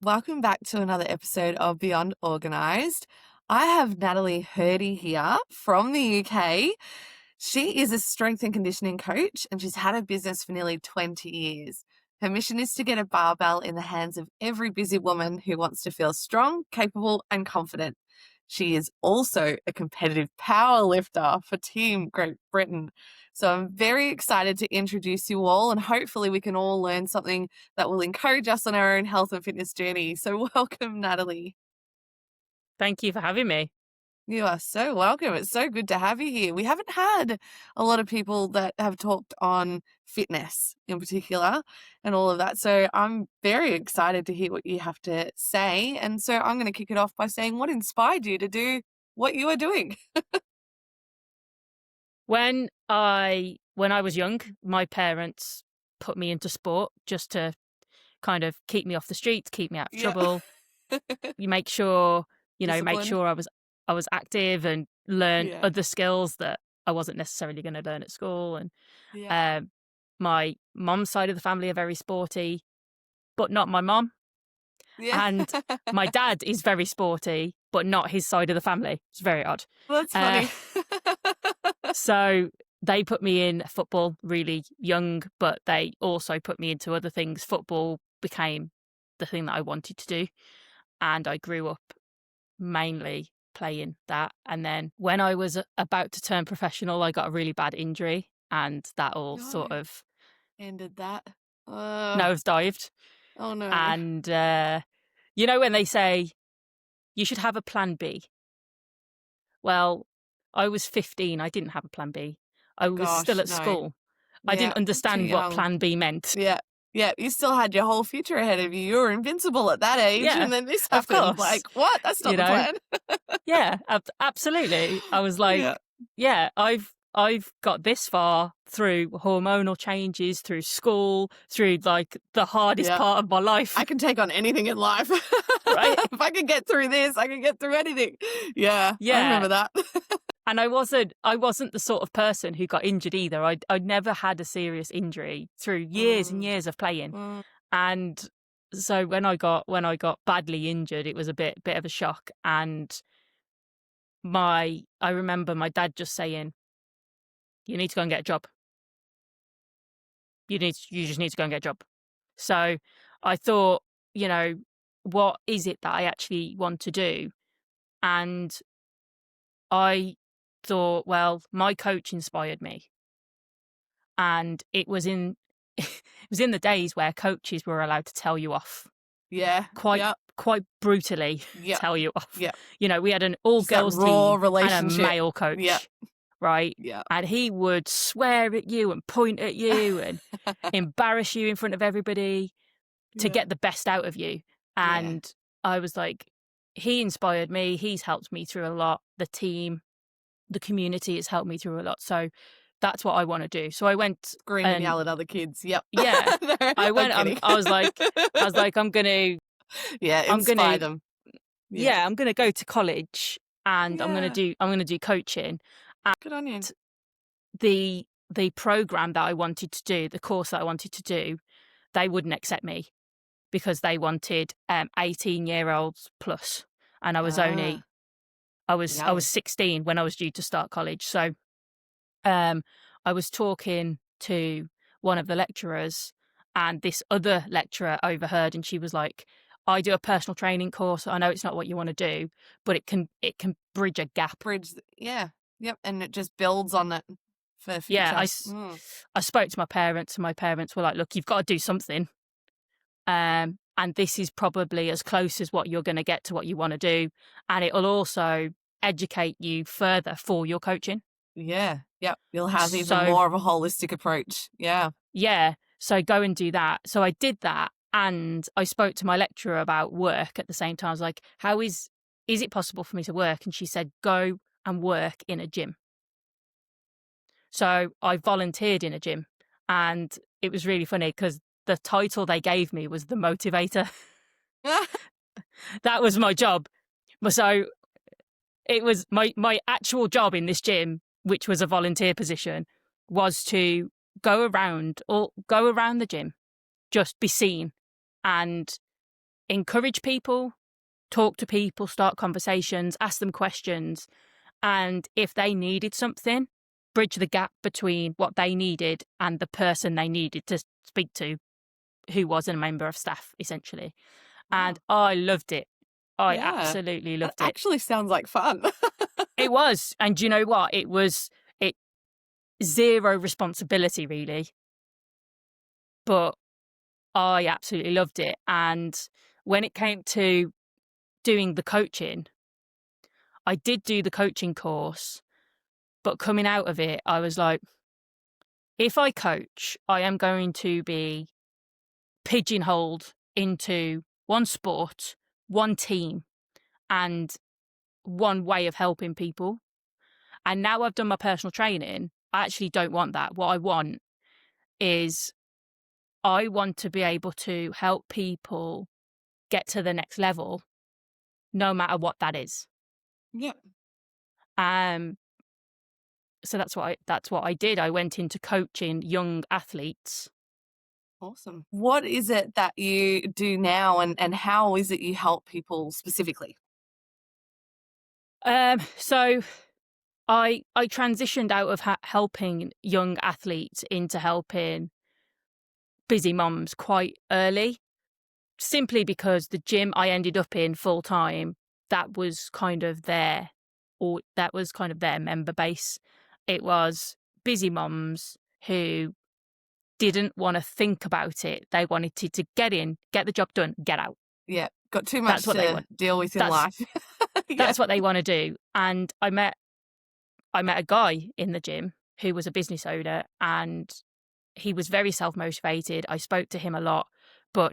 Welcome back to another episode of Beyond Organised. I have Natalie Hurdley here from the UK. She is a strength and conditioning coach and she's had a business for nearly 20 years. Her mission is to get a barbell in the hands of every busy woman who wants to feel strong, capable, and confident. She is also a competitive power lifter for Team Great Britain. So I'm very excited to introduce you all, and hopefully we can all learn something that will encourage us on our own health and fitness journey. So welcome, Natalie. Thank you for having me. You are so welcome. It's so good to have you here. We haven't had a lot of people that have talked on fitness in particular and all of that. So I'm very excited to hear what you have to say. And so I'm going to kick it off by saying, what inspired you to do what you are doing? When I was young, my parents put me into sport just to kind of keep me off the streets, keep me out of trouble. You make sure I was active and learn other skills that I wasn't necessarily going to learn at school. And my mom's side of the family are very sporty, but not my mom. And my dad is very sporty, but not his side of the family. It's very odd. Well, that's funny. So they put me in football really young, but they also put me into other things. Football became the thing that I wanted to do. And I grew up mainly playing that. And then when I was about to turn professional, I got a really bad injury and that all sort of ended that. Nosedived. Oh no. And when they say you should have a plan B. Well, I was 15. I didn't have a plan B. I was still at school. I didn't understand what plan B meant. Yeah, you still had your whole future ahead of you. You were invincible at that age, and then this happened. Of course. Like, what? That's not the plan. Yeah, absolutely. I was like, I've got this far through hormonal changes, through school, through like the hardest part of my life. I can take on anything in life. Right? If I can get through this, I can get through anything. Yeah. I remember that. And I wasn't the sort of person who got injured either. I'd never had a serious injury through years and years of playing. And so when I got badly injured, it was a bit of a shock. And I remember my dad just saying, "You need to go and get a job. You just need to go and get a job." So I thought, what is it that I actually want to do? And I thought, well, my coach inspired me. And it was in the days where coaches were allowed to tell you off. Yeah. Quite brutally tell you off. Yeah. We had an all-girls team and a male coach. Yeah. Right? Yeah. And he would swear at you and point at you and embarrass you in front of everybody to get the best out of you. And I was like, he inspired me. He's helped me through a lot. The team, the community has helped me through a lot. So that's what I want to do. So I went scream and yell at other kids. Yep. Yeah. I went. I was like, I'm gonna. Inspire them. Yeah, I'm gonna go to college and I'm gonna do coaching. And good on you. The program that I wanted to do, the course that I wanted to do, they wouldn't accept me because they wanted 18-year-olds plus, and I was only. I was 16 when I was due to start college. So I was talking to one of the lecturers and this other lecturer overheard, and she was like, I do a personal training course. I know it's not what you want to do, but it can bridge a gap. Yep. And it just builds on it for future. Yeah. I spoke to my parents and my parents were like, look, you've got to do something. And this is probably as close as what you're going to get to what you want to do. And it will also educate you further for your coaching. Yeah. Yep. You'll have even more of a holistic approach. Yeah. Yeah. So go and do that. So I did that. And I spoke to my lecturer about work at the same time. I was like, how is it possible for me to work? And she said, go and work in a gym. So I volunteered in a gym. And it was really funny because the title they gave me was the motivator. That was my job. So it was my actual job in this gym, which was a volunteer position, was to go around the gym, just be seen and encourage people, talk to people, start conversations, ask them questions. And if they needed something, bridge the gap between what they needed and the person they needed to speak to, who was a member of staff, essentially. And I loved it. I absolutely loved it. It. Actually sounds like fun. It was. And do you know what? It zero responsibility, really. But I absolutely loved it. And when it came to doing the coaching, I did do the coaching course, but coming out of it, I was like, if I coach, I am going to be pigeonholed into one sport, one team, and one way of helping people. And now I've done my personal training, I actually don't want that. What I want is I want to be able to help people get to the next level, no matter what that is. Yeah. So that's what I did. I went into coaching young athletes. Awesome. What is it that you do now, and how is it you help people specifically? So I transitioned out of helping young athletes into helping busy mums quite early, simply because the gym I ended up in full time, that was kind of their member base. It was busy mums who didn't want to think about it. They wanted to get in, get the job done, get out. Yeah, got too much to deal with in life. That's what they want to do. And I met a guy in the gym who was a business owner, and he was very self-motivated. I spoke to him a lot, but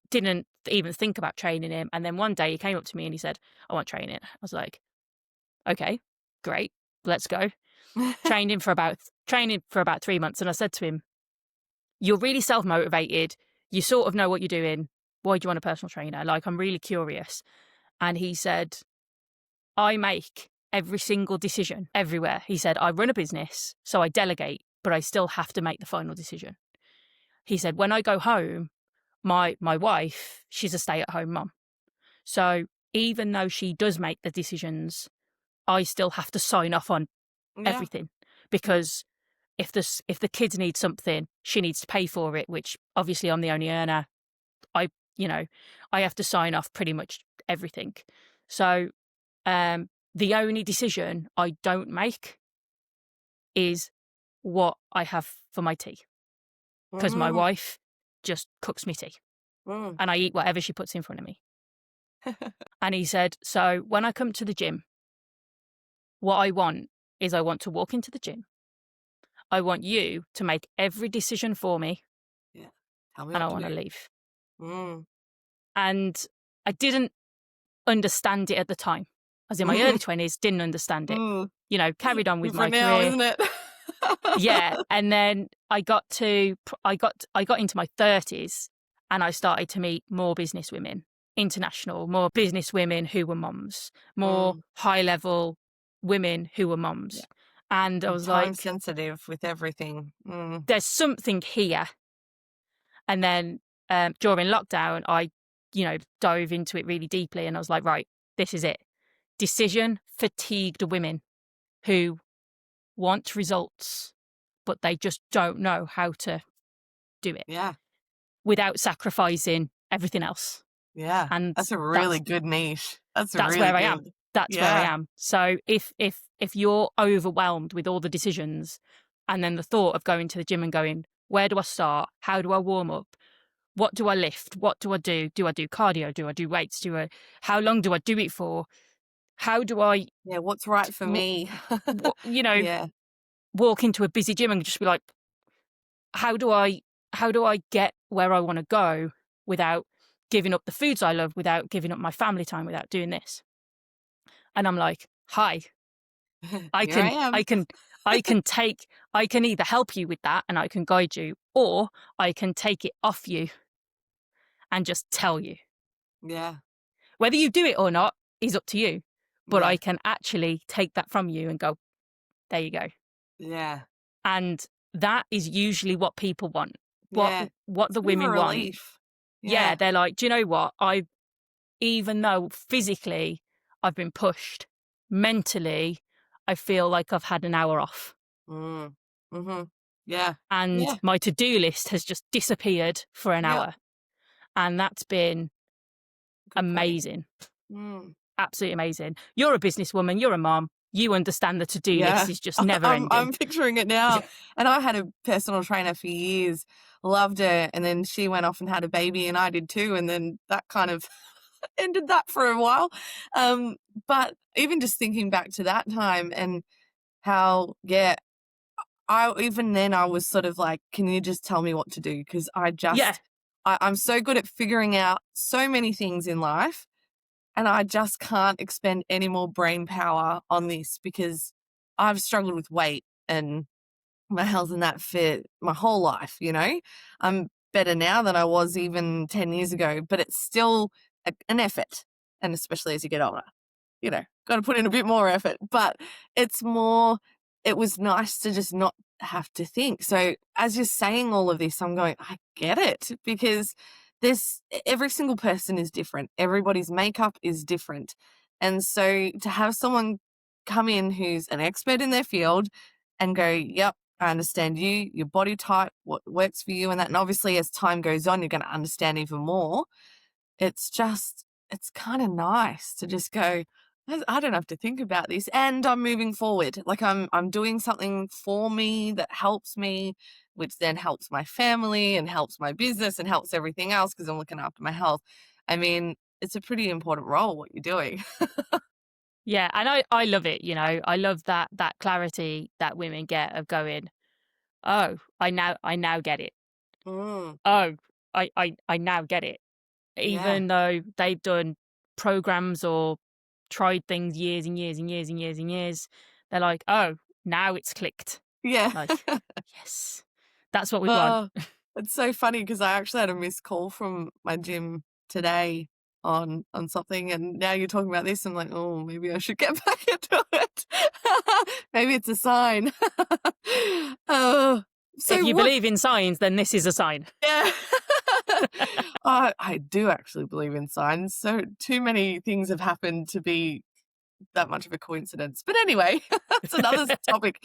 didn't even think about training him. And then one day he came up to me and he said, I want training. I was like, okay, great, let's go. Training for about 3 months. And I said to him, you're really self-motivated. You sort of know what you're doing. Why do you want a personal trainer? Like, I'm really curious. And he said, I make every single decision everywhere. He said, I run a business, so I delegate, but I still have to make the final decision. He said, when I go home, my wife, she's a stay-at-home mum. So even though she does make the decisions, I still have to sign off on everything, because if the kids need something, she needs to pay for it, which obviously I'm the only earner. I have to sign off pretty much everything. So the only decision I don't make is what I have for my tea, because my wife just cooks me tea and I eat whatever she puts in front of me. And he said, so when I come to the gym, what I want is I want to walk into the gym. I want you to make every decision for me. Yeah. Tell me and I want to leave. And I didn't understand it at the time. I was in my early 20s, didn't understand it. Carried on with my now, career. Isn't it? Yeah. And then I got into my 30s and I started to meet more business women, international, more business women who were mums, more high level women who were mums. Yeah. And I was time sensitive with everything. There's something here. And then during lockdown, I, dove into it really deeply, and I was like, right, this is it. Decision fatigued women who want results, but they just don't know how to do it. Yeah. Without sacrificing everything else. Yeah. And that's a really good niche. That's really where good. I am. That's where I am. So if you're overwhelmed with all the decisions, and then the thought of going to the gym and going, where do I start? How do I warm up? What do I lift? What do I do? Do I do cardio? Do I do weights? How long do I do it for? How do I... Yeah, what's right for me? Walk into a busy gym and just be like, how do I get where I want to go without giving up the foods I love, without giving up my family time, without doing this? And I'm like, hi, I can either help you with that and I can guide you, or I can take it off you and just tell you. Yeah. Whether you do it or not is up to you. But I can actually take that from you and go, there you go. Yeah. And that is usually what people want. What the women want. yeah, they're like, do you know what? Even though physically I've been pushed, mentally, I feel like I've had an hour off. Mm. Mm-hmm. Yeah. And Yeah. my to-do list has just disappeared for an Yeah. hour. And that's been Good point. amazing. Mm. Absolutely amazing. You're a businesswoman, you're a mom. You understand the to-do list Yeah. is just never ending. I'm picturing it now. And I had a personal trainer for years, loved her, and then she went off and had a baby, and I did too, and then that kind of ended that for a while. But even just thinking back to that time and how, even then I was sort of like, can you just tell me what to do? Because Yeah. I'm so good at figuring out so many things in life, and I just can't expend any more brain power on this because I've struggled with weight and my health and that for my whole life, you know? I'm better now than I was even 10 years ago, but it's still an effort. And especially as you get older, got to put in a bit more effort. But it was nice to just not have to think. So as you're saying all of this, I'm going, I get it, because every single person is different. Everybody's makeup is different. And so to have someone come in who's an expert in their field and go, yep, I understand you, your body type, what works for you and that. And obviously as time goes on, you're going to understand even more. It's kind of nice to just go, I don't have to think about this, and I'm moving forward. Like I'm doing something for me that helps me, which then helps my family and helps my business and helps everything else because I'm looking after my health. I mean, it's a pretty important role what you're doing. Yeah. And I love it, you know. I love that clarity that women get of going, oh, I now get it. Mm, Oh, I now get it. yeah. Even though they've done programs or tried things years and years and years and years and years, they're like, oh, now it's clicked. Yeah. Like, yes, that's what we want. Oh, it's so funny because I actually had a missed call from my gym today on something, and now you're talking about this. I'm like, oh, maybe I should get back into it. Maybe it's a sign. Oh, If so you what? believe in signs, then this is a sign. Yeah. I do actually believe in signs. So too many things have happened to be that much of a coincidence. But anyway, that's another topic.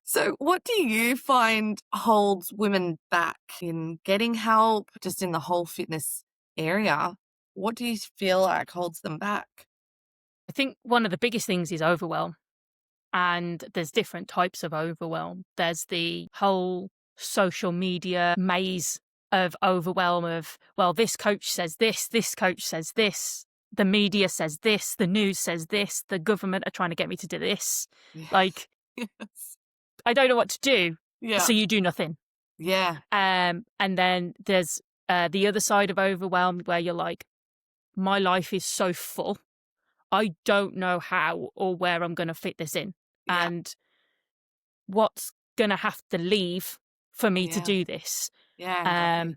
So, what do you find holds women back in getting help, just in the whole fitness area? What do you feel like holds them back? I think one of the biggest things is overwhelm. And there's different types of overwhelm. There's the whole social media maze of overwhelm of, well, this coach says this coach says this, the media says this, the news says this, the government are trying to get me to do this. Yeah. Like, Yes. I don't know what to do. Yeah. So you do nothing. Yeah. And then there's the other side of overwhelm where you're like, my life is so full. I don't know how or where I'm going to fit this in. Yeah. And what's going to have to leave for me to Yeah. do this. Yeah. Exactly.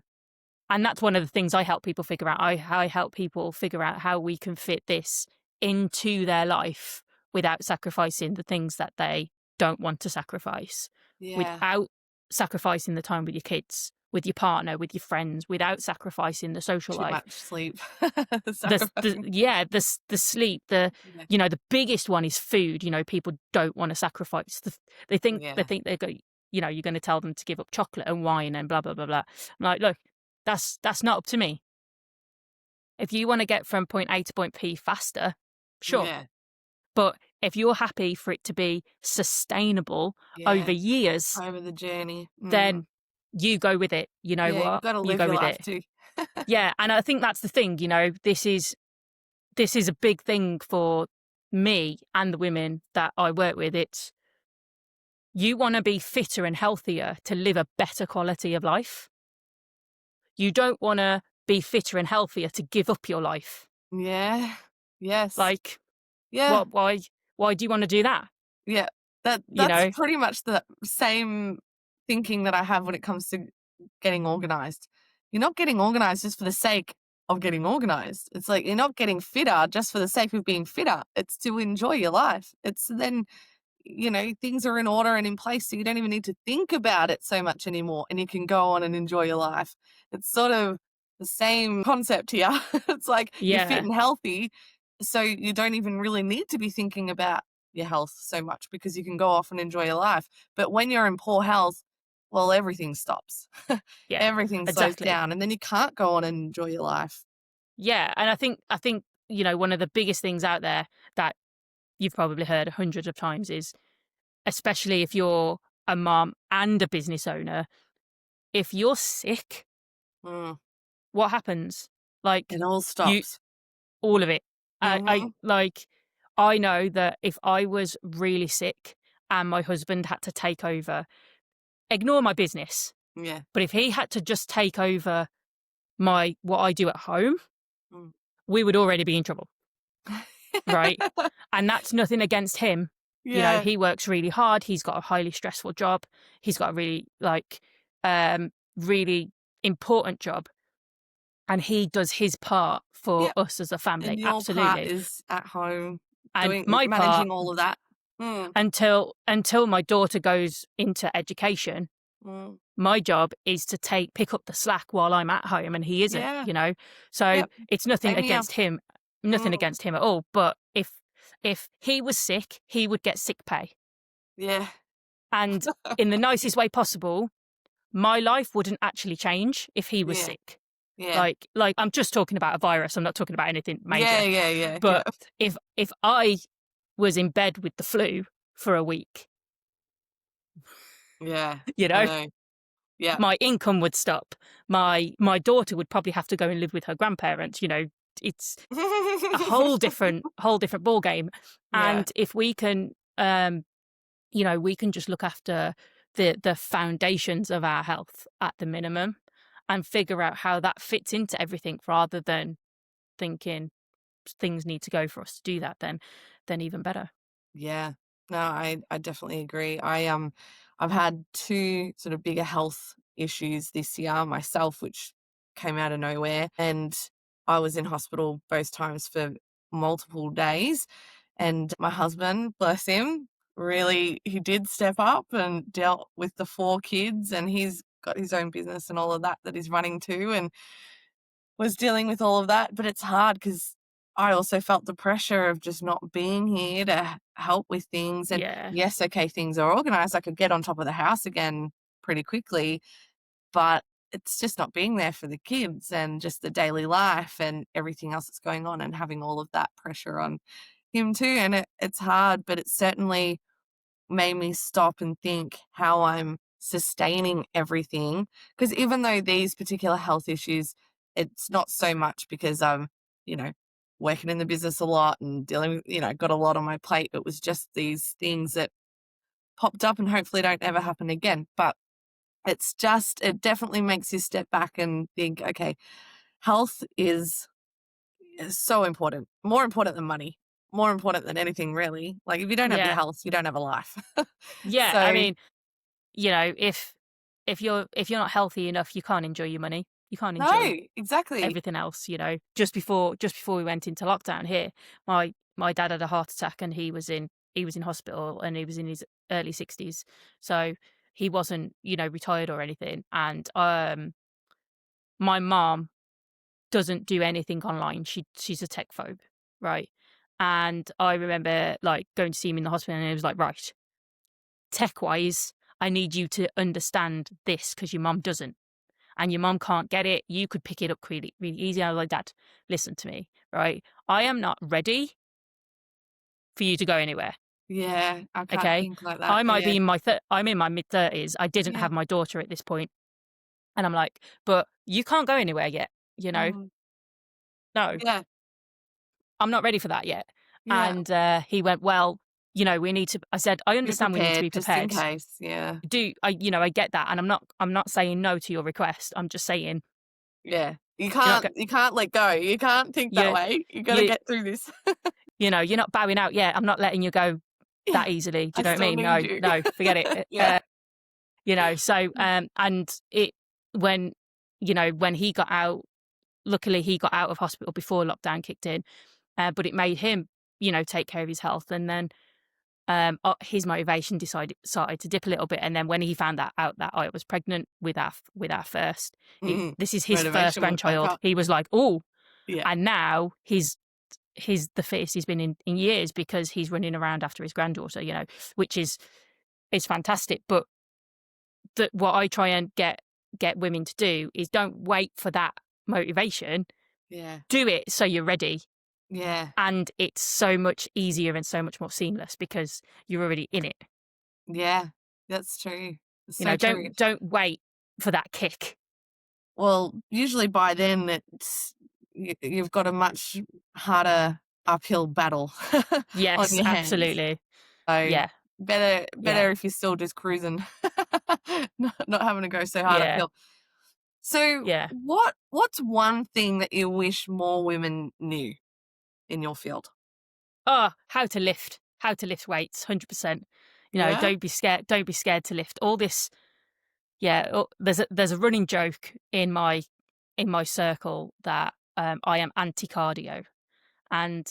And that's one of the things I help people figure out. I help people figure out how we can fit this into their life without sacrificing the things that they don't want to sacrifice, Yeah. without sacrificing the time with your kids, with your partner, with your friends, without sacrificing the social Too life. much sleep. The Sacrificing. the sleep, Yeah. the biggest one is food. People don't want to sacrifice they think Yeah. they're going, you're going to tell them to give up chocolate and wine and blah blah blah blah. I'm like, look, that's not up to me. If you want to get from point A to point P faster, sure, Yeah. but if you're happy for it to be sustainable over Yeah. years, Over the journey. then you go with it. You know Yeah. You what? got to You live go your with life it. too. Yeah, and I think that's the thing. This is a big thing for me and the women that I work with. It's, you want to be fitter and healthier to live a better quality of life. You don't want to be fitter and healthier to give up your life. Yeah. Yes. Like, Yeah. why do you want to do that? Yeah. You That's know? pretty much the same thinking that I have when it comes to getting organized. You're not getting organized just for the sake of getting organized. It's like you're not getting fitter just for the sake of being fitter. It's to enjoy your life. It's then, things are in order and in place, so you don't even need to think about it so much anymore, and you can go on and enjoy your life. It's sort of the same concept here. It's like you're fit Yeah, and healthy, so you don't even really need to be thinking about your health so much because you can go off and enjoy your life. But when you're in poor health, well, everything stops. yeah, Everything slows exactly. down, and then you can't go on and enjoy your life. Yeah, and I think one of the biggest things out there that you've probably heard hundreds of times is, especially if you're a mom and a business owner, if you're sick, Mm, what happens? Like it all you, stops. all of it. I Mhm. like, I know that if I was really sick and my husband had to take over, ignore my business, Yeah. but if he had to just take over my what I do at home, Mm. we would already be in trouble, right? And that's nothing against him. Yeah. He works really hard. He's got a highly stressful job. He's got a really important job, and he does his part for Yep. us as a family. And your part Absolutely. is at home And doing my part, managing all of that. Mm, until my daughter goes into education, mm. my job is to pick up the slack while I'm at home, and he isn't, Yeah. So Yep. it's nothing Same here. against him, nothing Mm, against him at all. But if he was sick, he would get sick pay. yeah. And in the nicest way possible, my life wouldn't actually change if he was Yeah. sick. Yeah. Like I'm just talking about a virus. I'm not talking about anything Yeah, major. yeah, yeah, yeah. But if I was in bed with the flu for a week, Yeah. you I know, know. Yeah. my income would stop. My daughter would probably have to go and live with her grandparents. It's a whole different ball game. Yeah. And if we can, we can just look after the foundations of our health at the minimum, and figure out how that fits into everything, rather than thinking things need to go for us to do that. Then even better. Yeah. No, I definitely agree. I've had two sort of bigger health issues this year myself, which came out of nowhere. And I was in hospital both times for multiple days. And my husband, bless him, really he did step up and dealt with the four kids, and he's got his own business and all of that that he's running too, and was dealing with all of that. But it's hard because I also felt the pressure of just not being here to help with things. And Yeah, yes, okay, things are organized. I could get on top of the house again pretty quickly, but it's just not being there for the kids and just the daily life and everything else that's going on, and having all of that pressure on him too. And it's hard, but it's certainly made me stop and think how I'm sustaining everything. Because even though these particular health issues, it's not so much because I'm, you know, working in the business a lot and dealing with, got a lot on my plate. It was just these things that popped up and hopefully don't ever happen again. But it definitely makes you step back and think, okay, health is so important, more important than money, more important than anything really. Like if you don't have your yeah, health, you don't have a life. yeah. I So mean, if you're not healthy enough, you can't enjoy your money. You can't no, enjoy exactly. everything else. Just before we went into lockdown here, my dad had a heart attack, and he was in hospital, and he was in his early 60s. So he wasn't, retired or anything. And my mom doesn't do anything online. She's a tech phobe, right? And I remember like going to see him in the hospital, and it was like, right, tech wise, I need you to understand this because your mom doesn't. And your mom can't get it. You could pick it up really, really easy. I was like, Dad, listen to me, right? I am not ready for you to go anywhere. Yeah, I can't Okay. think like that, but yeah. I'm in my mid-30s. I didn't Yeah. have my daughter at this point. And I'm like, but you can't go anywhere yet. Mhm. No, Yeah, I'm not ready for that yet. yeah. And he went, well, we need to, I said, I Be understand we need to prepared be just in prepared. case, yeah. I get that. And I'm not saying no to your request. I'm just saying, Yeah. You you're not, can't go- you can't let go. You can't think that you, way. You gotta you, get through this. you're not bowing out yet. I'm not letting you go Yeah. that easily. Do I you know what I still mean? need No, you. no, forget it. Yeah. So, and it, when, when he got out, luckily he got out of hospital before lockdown kicked in, but it made him, take care of his health. And then his motivation started to dip a little bit, and then when he found out that I was pregnant with our first, this is his first Motivation went back grandchild. up. He was like, "Oh," Yeah. and now he's the fittest he's been in years because he's running around after his granddaughter, which is fantastic. But what I try and get women to do is don't wait for that motivation. Yeah. Do it so you're ready. Yeah. And it's so much easier and so much more seamless because you're already in it. Yeah. That's true. It's so true. Don't wait for that kick. Well, usually by then you've got a much harder uphill battle on Yes, your hands. absolutely. So Yeah. better if you're still just cruising, not having to go so hard uphill. So what's one thing that you wish more women knew in your field? Oh, how to lift weights, 100%. Don't be scared to lift. All this, there's a running joke in my circle that I am anti-cardio. And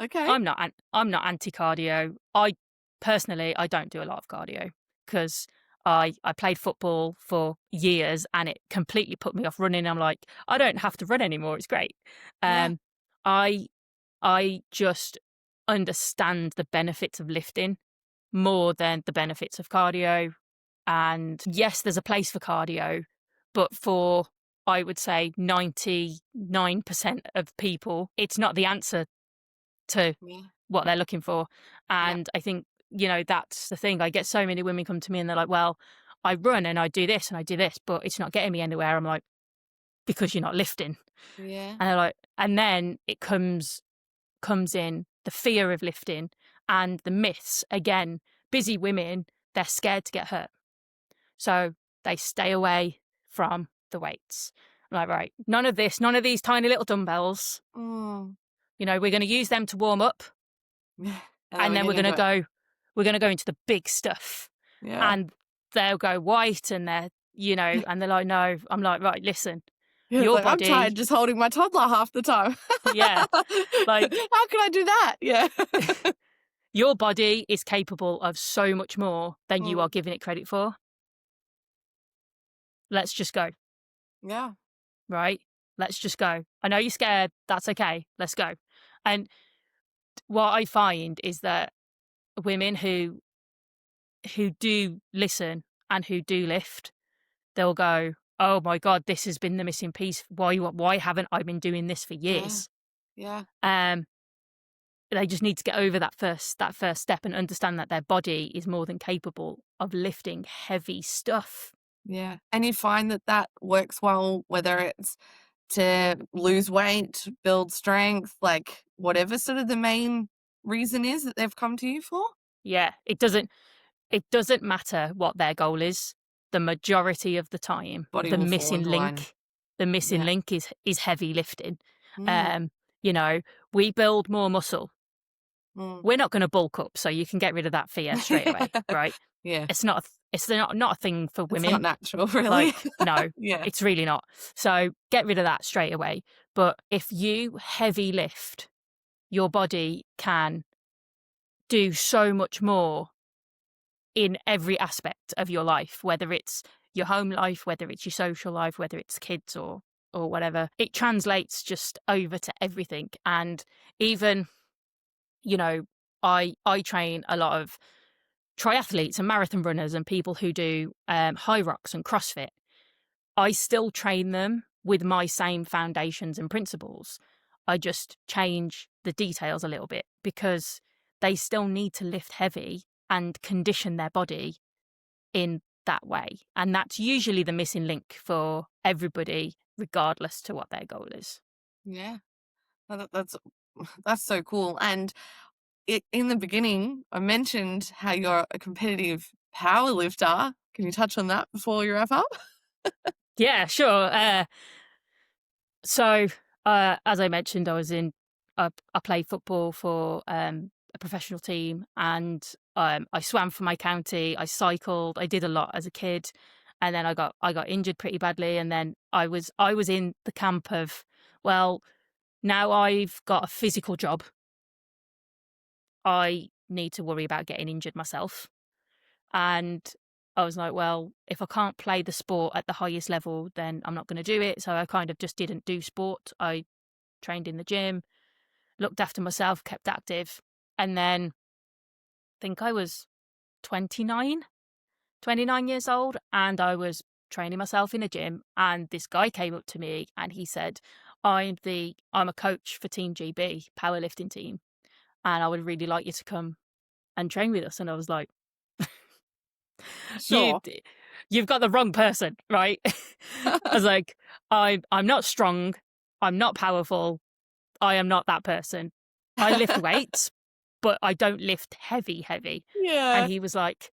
okay, I'm not anti-cardio. I personally don't do a lot of cardio because I played football for years and it completely put me off running. I'm like, I don't have to run anymore. It's great. I just understand the benefits of lifting more than the benefits of cardio. And yes, there's a place for cardio, but for, I would say, 99% of people, it's not the answer to what they're looking for. And I think, that's the thing. I get so many women come to me and they're like, well, I run and I do this and I do this, but it's not getting me anywhere. I'm like, because you're not lifting. Yeah. And they're like, and then it comes in the fear of lifting and the myths. Again, busy women, they're scared to get hurt. So they stay away from the weights. I'm like, right, none of these tiny little dumbbells. We're going to use them to warm up. And then we're going to go into the big stuff. Yeah. And they'll go white and they're, and they're like, no. I'm like, right, listen. Your body, I'm tired just holding my toddler half the time. Yeah. Like, how can I do that? Yeah. Your body is capable of so much more than you are giving it credit for. Let's just go. Yeah. Right? Let's just go. I know you're scared. That's okay. Let's go. And what I find is that women who do listen and who do lift, they'll go, oh my God, this has been the missing piece. Why haven't I been doing this for years? Yeah. They just need to get over that first step and understand that their body is more than capable of lifting heavy stuff. Yeah. And you find that works well, whether it's to lose weight, build strength, like whatever sort of the main reason is that they've come to you for? Yeah. It doesn't matter what their goal is. The majority of the time, the missing link is heavy lifting. We build more muscle. We're not going to bulk up, so you can get rid of that fear straight away, right? Yeah. It's not a thing for women. It's not natural, really. Like, no, it's really not. So get rid of that straight away. But if you heavy lift, your body can do so much more in every aspect of your life, whether it's your home life, whether it's your social life, whether it's kids or whatever. It translates just over to everything. And even, I train a lot of triathletes and marathon runners and people who do high rocks and CrossFit. I still train them with my same foundations and principles. I just change the details a little bit because they still need to lift heavy and condition their body in that way. And that's usually the missing link for everybody, regardless to what their goal is. Yeah, that's so cool. And in the beginning, I mentioned how you're a competitive power lifter. Can you touch on that before you wrap up? Yeah, sure. So, as I mentioned, I played football for a professional team, and I swam for my county. I cycled. I did a lot as a kid, and then I got injured pretty badly. And then I was in the camp of, well, now I've got a physical job. I need to worry about getting injured myself. And I was like, well, if I can't play the sport at the highest level, then I'm not going to do it. So I kind of just didn't do sport. I trained in the gym, looked after myself, kept active. And then I think I was 29 years old, and I was training myself in a gym, and this guy came up to me and he said, I'm a coach for Team GB, powerlifting team, and I would really like you to come and train with us. And I was like, Sure. you've got the wrong person, right? I was like, I'm not strong, I'm not powerful, I am not that person. I lift weights, but I don't lift heavy. Yeah. And he was like,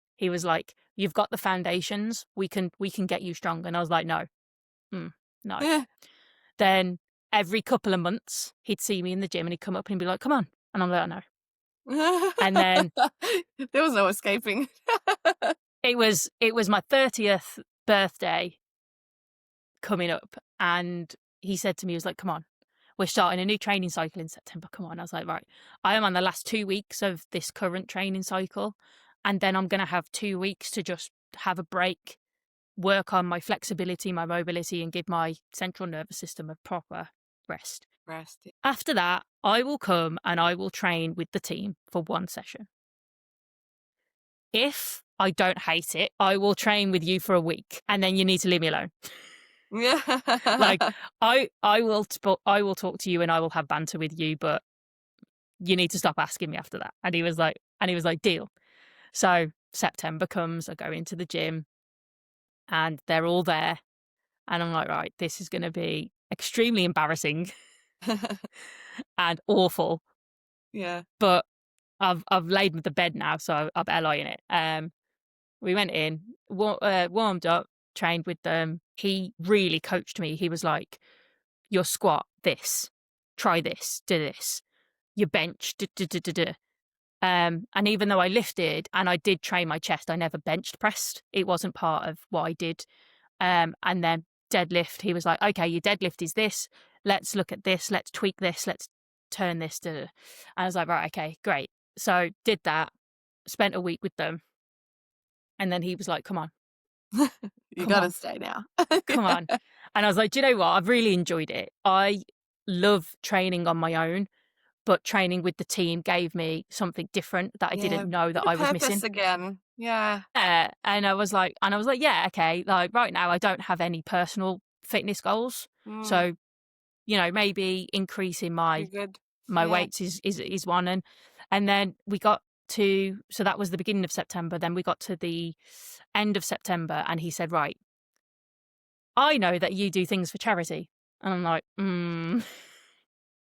you've got the foundations, we can get you strong. And I was like, no. Yeah. Then every couple of months he'd see me in the gym and he'd come up and be like, come on. And I'm like, no. And then there was no escaping. it was my 30th birthday coming up, and he said to me, he was like, come on, we're starting a new training cycle in September, come on. I was like, right, I am on the last 2 weeks of this current training cycle, and then I'm going to have 2 weeks to just have a break, work on my flexibility, my mobility, and give my central nervous system a proper rest. After that, I will come and I will train with the team for 1 session. If I don't hate it, I will train with you for a week, and then you need to leave me alone. Yeah. Like, I will talk to you and I will have banter with you, but you need to stop asking me after that. And he was like, deal. So September comes, I go into the gym and they're all there. And I'm like, right, this is going to be extremely embarrassing and awful. Yeah. But I've laid the bed now, so I better lie in it. We went in, warmed up, trained with them. He really coached me. He was like, your squat, this, try this, do this, your bench, and even though I lifted and I did train my chest, I never benched pressed. It wasn't part of what I did. And then deadlift, he was like, okay, your deadlift is this. Let's look at this. Let's tweak this. Let's turn this. And I was like, right, okay, great. So did that, spent a week with them. And then he was like, come on. You got to stay now. Come on. And I was like, do you know what? I've really enjoyed it. I love training on my own, but training with the team gave me something different that I didn't know that I was missing. Again. Yeah. And I was like, yeah, okay. Like right now I don't have any personal fitness goals. So, maybe increasing my weights is one. And then we got to, so that was the beginning of September. Then we got to the end of September and he said, right, I know that you do things for charity. And I'm like,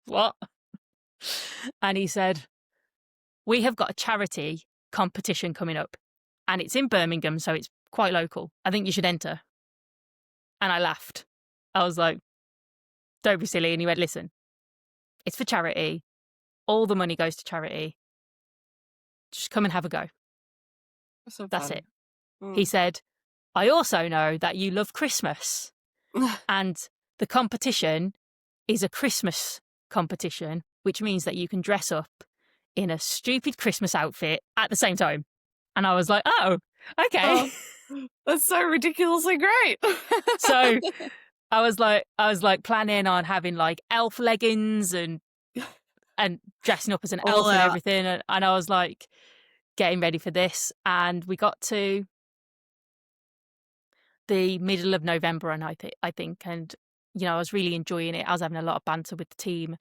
what? And he said, we have got a charity competition coming up and it's in Birmingham, so it's quite local. I think you should enter. And I laughed. I was like, don't be silly. And he went, listen, it's for charity. All the money goes to charity. Just come and have a go. That's it. He said, I also know that you love Christmas and the competition is a Christmas competition, which means that you can dress up in a stupid Christmas outfit at the same time. And I was like, oh, okay. Oh, that's so ridiculously great. So I was like planning on having like elf leggings and dressing up as an elf and everything. And I was like getting ready for this. And we got to the middle of November, and I think, and I was really enjoying it. I was having a lot of banter with the team,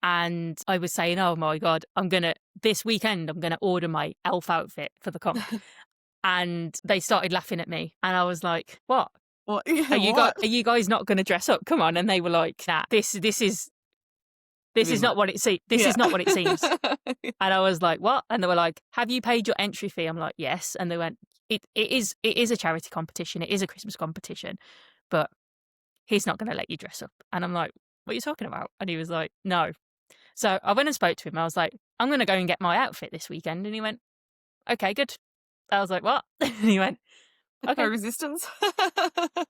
and I was saying, "Oh my god, this weekend I'm gonna order my elf outfit for the comp." And they started laughing at me, and I was like, "What? What? Are you guys not gonna dress up? Come on!" And they were like, "Nah, this is not what it seems. This is not what it seems." And I was like, "What?" And they were like, "Have you paid your entry fee?" I'm like, "Yes." And they went, It is a charity competition. It is a Christmas competition, but he's not going to let you dress up." And I'm like, "What are you talking about?" And he was like, "No." So I went and spoke to him. I was like, "I'm going to go and get my outfit this weekend." And he went, "Okay, good." I was like, "What?" And he went, "Okay." No resistance.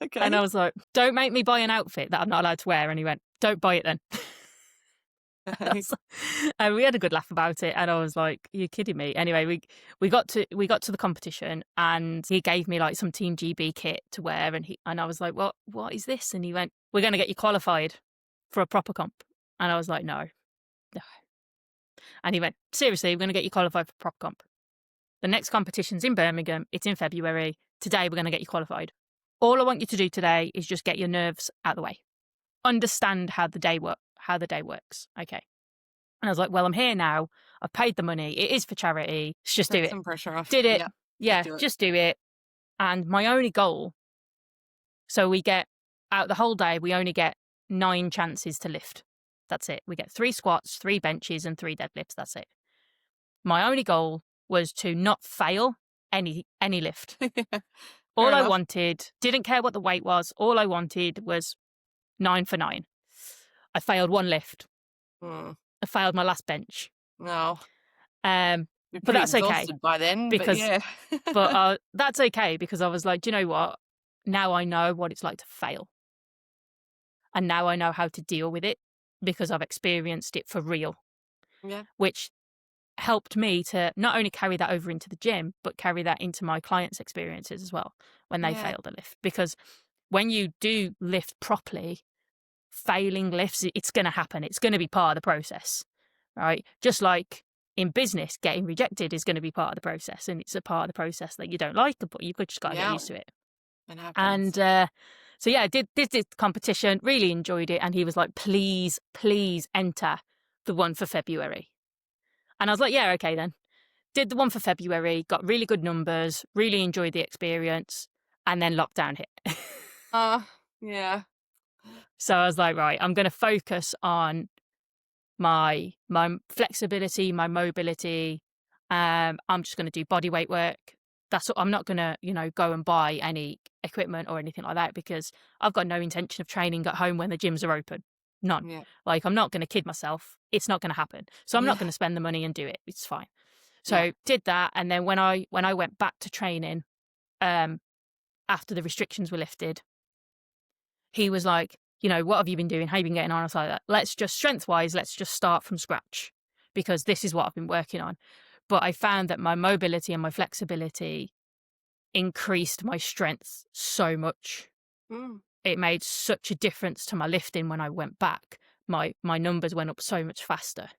Okay. And I was like, "Don't make me buy an outfit that I'm not allowed to wear." And he went, "Don't buy it then." And we had a good laugh about it, and I was like, "You're kidding me." Anyway, we got to the competition, and he gave me like some Team GB kit to wear, and I was like, what is this?" And he went, "We're going to get you qualified for a proper comp." And I was like, no. And he went, "Seriously, we're going to get you qualified for proper comp. The next competition's in Birmingham. It's in February. Today, we're going to get you qualified. All I want you to do today is just get your nerves out of the way. Understand how the day works. Okay." And I was like, "Well, I'm here now. I've paid the money. It is for charity. Let's just do Take it." some pressure off. Did it. Yeah. Yeah, do it. just do it. And my only goal, so we get out the whole day, we only get 9 chances to lift. That's it. We get 3 squats, 3 benches, and 3 deadlifts. That's it. My only goal was to not fail any lift. All I wanted, didn't care what the weight was. All I wanted was 9 for 9. I failed 1 lift. I failed my last bench. No. But that's okay by then, because, but yeah. but that's okay because I was like, do you know what? Now I know what it's like to fail, and now I know how to deal with it because I've experienced it for real. Yeah. Which helped me to not only carry that over into the gym, but carry that into my clients' experiences as well when they failed a lift. Because when you do lift properly, failing lifts, it's going to happen. It's going to be part of the process, right? Just like in business, getting rejected is going to be part of the process, and it's a part of the process that you don't like, but you've just got to get used to it. It happens. And so yeah, I did this competition, really enjoyed it, and he was like, please enter the one for February. And I was like, yeah, okay then. Did the one for February, got really good numbers, really enjoyed the experience, and then lockdown hit. Yeah. So I was like, right, I'm going to focus on my flexibility, my mobility. I'm just going to do body weight work. That's what, I'm not going to, go and buy any equipment or anything like that because I've got no intention of training at home when the gyms are open. None. Yeah. Like, I'm not going to kid myself. It's not going to happen. So I'm not going to spend the money and do it. It's fine. So did that. And then when I went back to training, after the restrictions were lifted, he was like, what have you been doing? How have you been getting on? I was like, let's just strength-wise, let's just start from scratch because this is what I've been working on. But I found that my mobility and my flexibility increased my strength so much. It made such a difference to my lifting when I went back. My numbers went up so much faster.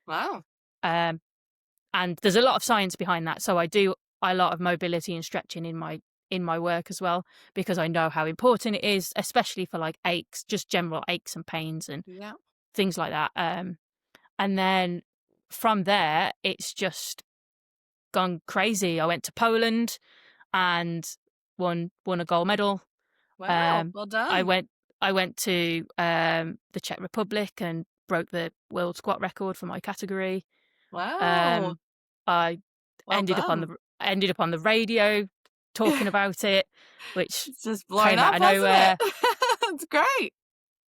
Wow. And there's a lot of science behind that. So I do a lot of mobility and stretching in my work as well, because I know how important it is, especially for like aches, just general aches and pains and things like that. And then from there, it's just gone crazy. I went to Poland and won a gold medal. Wow, well done. I went to the Czech Republic and broke the world squat record for my category. Wow. I ended up on the radio talking about it, which it's just blown up, out of nowhere. It's great.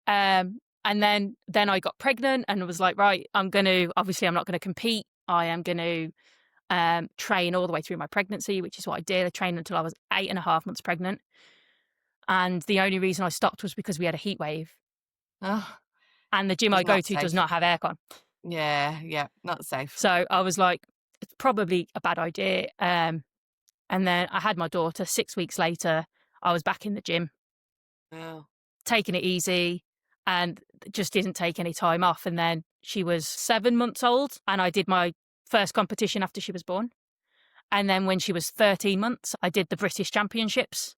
And then I got pregnant and was like, right, I'm not going to compete. I am going to train all the way through my pregnancy, which is what I did. I trained until I was 8.5 months pregnant. And the only reason I stopped was because we had a heat wave. Oh, and the gym I go to does not have aircon. Yeah, not safe. So I was like, it's probably a bad idea. And then I had my daughter. 6 weeks later, I was back in the gym, taking it easy, and just didn't take any time off. And then she was 7 months old, and I did my first competition after she was born. And then when she was 13 months, I did the British Championships.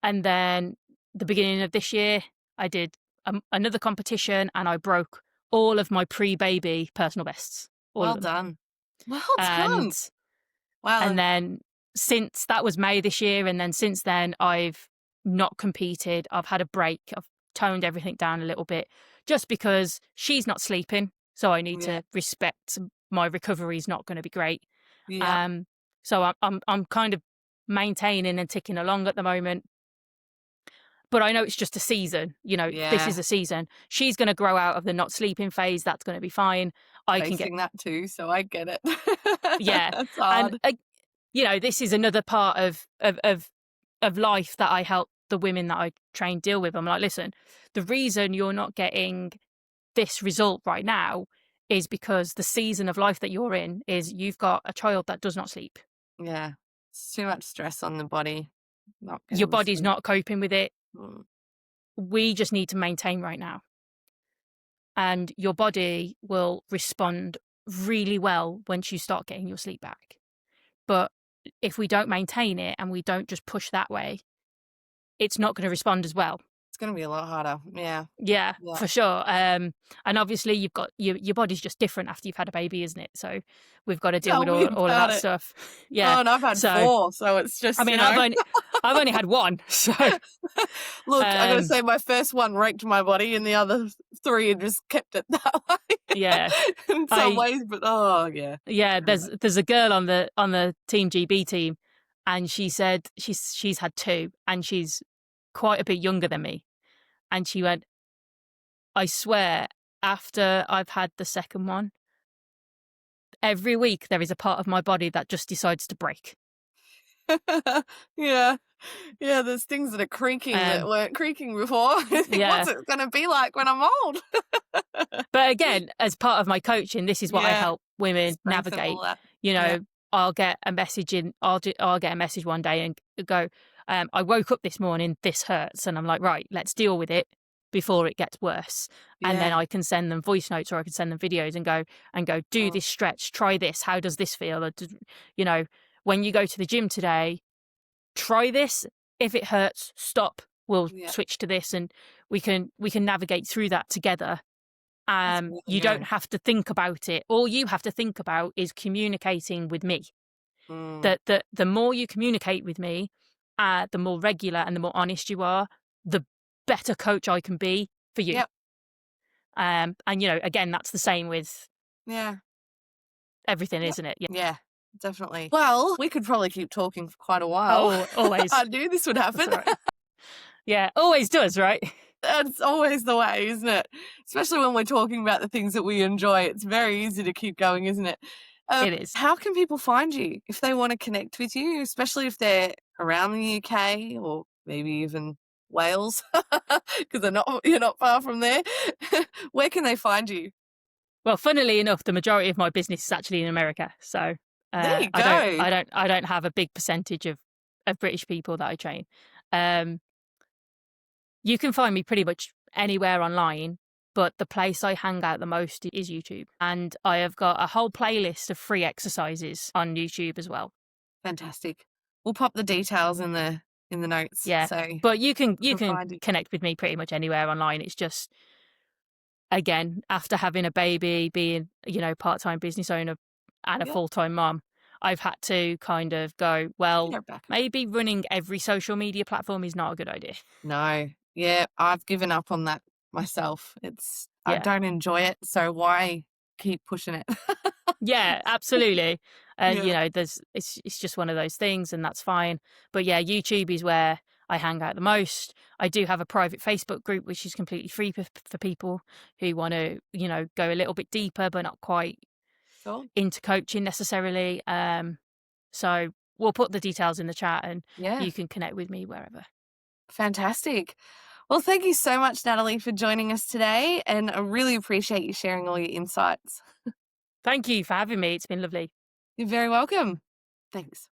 And then the beginning of this year, I did another competition, and I broke all of my pre-baby personal bests. Well done. Well done. Wow. And then since that was May this year, and then since then I've not competed. I've had a break. I've toned everything down a little bit just because she's not sleeping. So I need to respect my recovery is not going to be great. Yeah. So I'm kind of maintaining and ticking along at the moment. But I know it's just a season, this is a season. She's going to grow out of the not sleeping phase. That's going to be fine. I can get that too, so I get it. Yeah. That's hard. And, this is another part of life that I help the women that I train deal with. I'm like, listen, the reason you're not getting this result right now is because the season of life that you're in is you've got a child that does not sleep. Yeah. It's too much stress on the body. Not Your getting the body's sleep. not coping with it. Mm. We just need to maintain right now. And your body will respond really well once you start getting your sleep back. But if we don't maintain it and we don't just push that way, it's not going to respond as well. It's going to be a lot harder. Yeah. Yeah, Yeah. for sure. And obviously you've got your body's just different after you've had a baby, isn't it? So we've got to deal with Tell me all of about that it. stuff. Yeah. Oh, and I've had 4, so it's just, I mean, you know. I've only had 1. So Look, I got to say my first one wrecked my body and the other 3 had just kept it that way. Yeah. In some ways, but yeah. Yeah, there's a girl on the Team GB team, and she said she's had 2 and she's quite a bit younger than me. And she went, I swear, after I've had the second one, every week there is a part of my body that just decides to break. Yeah. Yeah, there's things that are creaking that weren't creaking before. Yeah. What's it going to be like when I'm old? But again, as part of my coaching, this is what I help women navigate. You know, I'll get a message I'll get a message one day and go, I woke up this morning, this hurts. And I'm like, right, let's deal with it before it gets worse. And then I can send them voice notes or I can send them videos and go, do this stretch, try this. How does this feel? Or, you know, when you go to the gym today, try this. If it hurts, stop. We'll switch to this, and we can navigate through that together. You don't have to think about it. All you have to think about is communicating with me. That the more you communicate with me, the more regular and the more honest you are, the better coach I can be for you. Yep. And you know, again, that's the same with everything, isn't it? Yeah. Definitely. Well, we could probably keep talking for quite a while. Oh, always. I knew this would happen. Right. Yeah, always does, right? That's always the way, isn't it? Especially when we're talking about the things that we enjoy. It's very easy to keep going, isn't it? It is. How can people find you if they want to connect with you, especially if they're around the UK or maybe even Wales, because you're not far from there. Where can they find you? Well, funnily enough, the majority of my business is actually in America. So there you go. I don't have a big percentage of British people that I train. You can find me pretty much anywhere online, but the place I hang out the most is YouTube. And I have got a whole playlist of free exercises on YouTube as well. Fantastic. We'll pop the details in the notes. Yeah. So but you can connect with me pretty much anywhere online. It's just, again, after having a baby, being, you know, part-time business owner and a full-time mom, I've had to kind of go, well, maybe running every social media platform is not a good idea. No. Yeah, I've given up on that myself. I don't enjoy it, so why keep pushing it? Yeah, absolutely. You know, it's just one of those things, and that's fine. But yeah, YouTube is where I hang out the most. I do have a private Facebook group, which is completely free for people who want to, you know, go a little bit deeper, but not quite into coaching necessarily. So we'll put the details in the chat, and you can connect with me wherever. Fantastic. Well, thank you so much, Natalie, for joining us today, and I really appreciate you sharing all your insights. Thank you for having me. It's been lovely. You're very welcome. Thanks.